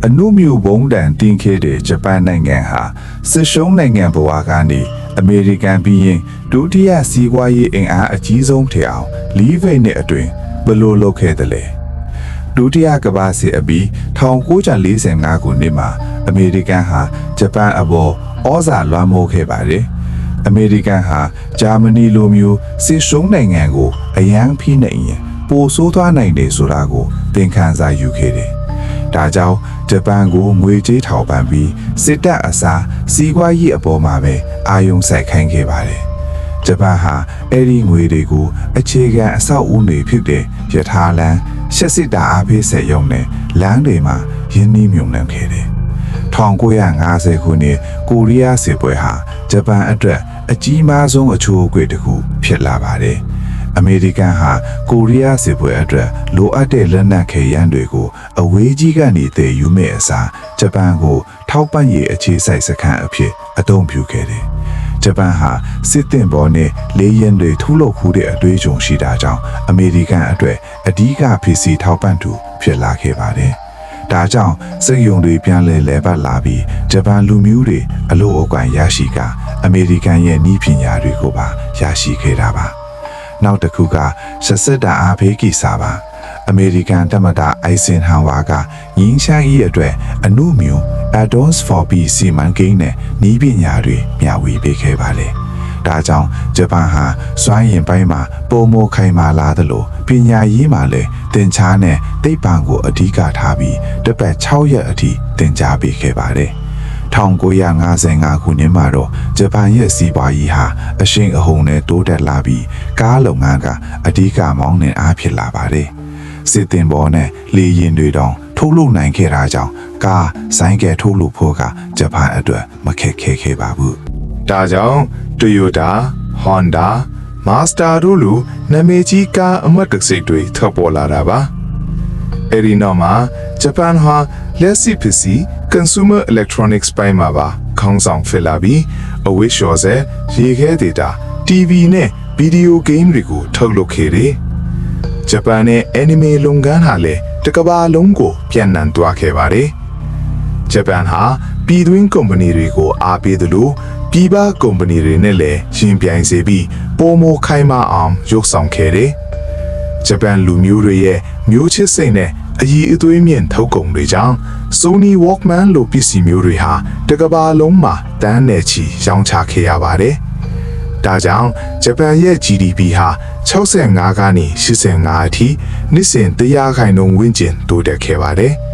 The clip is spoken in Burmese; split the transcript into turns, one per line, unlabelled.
အနုမြူဘုံတန်တင်ခဲ့တဲ့ဂျပန်နိုင်ငံဟာစစ်ရှုံးနိုင်ငံဘဝကနေအမေရိကန်ပြီးရင်ဒုတိယစီးပွားရေးအင်အားအကြီးဆုံးထည့်အောင်4 နှစ်နှစ်အတွင်းဘယ်လိုလုပ်ခဲ့သလဲဒုတိယကမ္ဘာစစ်အပြီး1945ခုနှစ်မှာအမေရိကန်ဟာဂျပန်အပေါ်ဩဇာလွှမ်းမိုးခဲ့ပါတယ်အမေရိကန်ဟာဂျာမနီလိုမျိုးစစ်ရှုံးနိုင်ငံကိုအယမ်းဖိနှိပ်ရင်ပိုဆိုးသွားနိုင်တယ်ဆိုတာကိုသင်ခန်းစာယူခဲ့တယ်ဒါကြောင့်ဂျပန်ကိုငွေကြေးထောက်ပံ့ပြီးစစ်တပ်အစားစီးပွားရေးအပေါ်မှာပဲအာရုံစိုက်ခိုင်းခဲ့ပါတယ်။ဂျပန်ဟာအဲ့ဒီငွေတွေကိုအခြေခံအဆောက်အဦတွေဖြစ်တဲ့ရထားလမ်းရှစ်စစ်တာအားပေးဆက်ရုံနဲ့လမ်းတွေမှာရင်းနှီးမြှုပ်နှံခဲ့တယ်။1950ခုနှစ်ကိုရီးယားစစ်ပွဲဟာဂျပန်အတွက်အကြီးမားဆုံးအချိုးအကွေ့တစ်ခုဖြစ်လာပါတယ်။အမေရိကန်ဟာကိုရီးယားစစ်ပွဲအတွက်လိုအပ်တဲ့လက်နက်ခဲယမ်းတွေကိုအဝေးကြီးကနေတည်ယူမဲ့အစားဂျပန်ကိုထောက်ပံ့ရေးအခြေစိုက်စခန်းအဖြစ်အသုံးပြုခဲ့တယ်။ဂျပန်ဟာစစ်သင်္ဘောနဲ့လေယာဉ်တွေထုတ်လုပ်ခုတဲ့အတွေ့အကြုံရှိတာကြောင့်အမေရိကန်အတွက်အဓိကပစ္စည်းထောက်ပံ့သူဖြစ်လာခဲ့ပါတယ်။ဒါကြောင့်စစ်ရုံတွေပြန်လည်ပတ်လာပြီးဂျပန်လူမျိုးတွေအလို့အကွန်ရရှိကအမေရိကန်ရဲ့နည်းပညာတွေကိုပါရရှိခဲ့တာပါနောက်တစ်ခုကဆက်စစ်တာအားပေးကိစ္စပါအမေရိကန်တပ်မတော်အိုင်ဆင်ဟန်ဝါကငင်းရှာရေးအတွက်အနုမြူ Advanced 4B စီမံကိန်းနဲ့နည်းပညာတွေမျှဝေပေးခဲ့ပါတယ်ဒါကြောင့်ဂျပန်ဟာစွမ်းရည်ပိုင်းမှာပုံမခိုင်မာလာသလိုပညာရေးမှာလည်းသင်ချားနဲ့သိပ္ပံကိုအဓိကထားပြီးတစ်ပတ်6ရက်အထိသင်ကြားပေးခဲ့ပါတယ်1955ခုနှစ်မှာတော့ဂျပန်ရဲ့စီးပွားရေးဟာအရှိန်အဟုန်နဲ့တိုးတက်လာပြီးကားလုပ်ငန်းကအဓိကမောင်းနှင်အားဖြစ်လာပါတယ်။စစ်တင်ပေါ်နဲ့လေယာဉ်တွေတောင်ထုတ်လုပ်နိုင်ခဲ့တာကြောင့်ကားဆိုင်ကယ်ထုတ်လုပ်ဖို့ကဂျပန်အတွက်မခက်ခဲခဲ့ပါဘူး။ဒါကြောင့် Toyota, Honda, Mazda တို့လိုနာမည်ကြီးကားအမတ်တစိတ်တွေထွက်ပေါ်လာတာပါ။အဲဒီနောက်မှာဂျပန်ဟာလက်ရှိပစ္စည်း consumer electronics ပိုင်းမှာပါခေါင်းဆောင်ဖြစ်လာပြီးအဝိရှော်စဲရေခဲဒေတာ TV နဲ့ video game တွေကိုထုတ်လုပ်ခဲ့တယ်။ဂျပန်နဲ့ anime လုပ်ငန်းဟာလည်းတစ်ကမ္ဘာလုံးကိုပြန့်နှံ့သွားခဲ့ပါတယ်။ဂျပန်ဟာပြည်တွင်းကုမ္ပဏီတွေကိုအားပေးသလိုပြည်ပကုမ္ပဏီတွေနဲ့လည်းရှင်ပြိုင်စေပြီးပိုမိုခိုင်မာအောင်ရုပ်ဆောင်ခဲ့တယ်။ဂျပန်လူမျိုးတွေရဲ့မျိုးချစ်စိတ်နဲ့အည်အသွေးမြင့်ထုတ်ကုန်တွေကြောင့် Sony Walkman လိုပစ္စည်းမျိုးတွေဟာတစ်ကမ္ဘာလုံးမှာတန်းနဲ့ချီရောင်းချခဲ့ရပါတယ်။ဒါကြောင့်ဂျပန်ရဲ့ GDP ဟာ65ကနေ85အထိနှစ်စဉ်100%ဝန်းကျင်တိုးတက်ခဲ့ပါတယ်။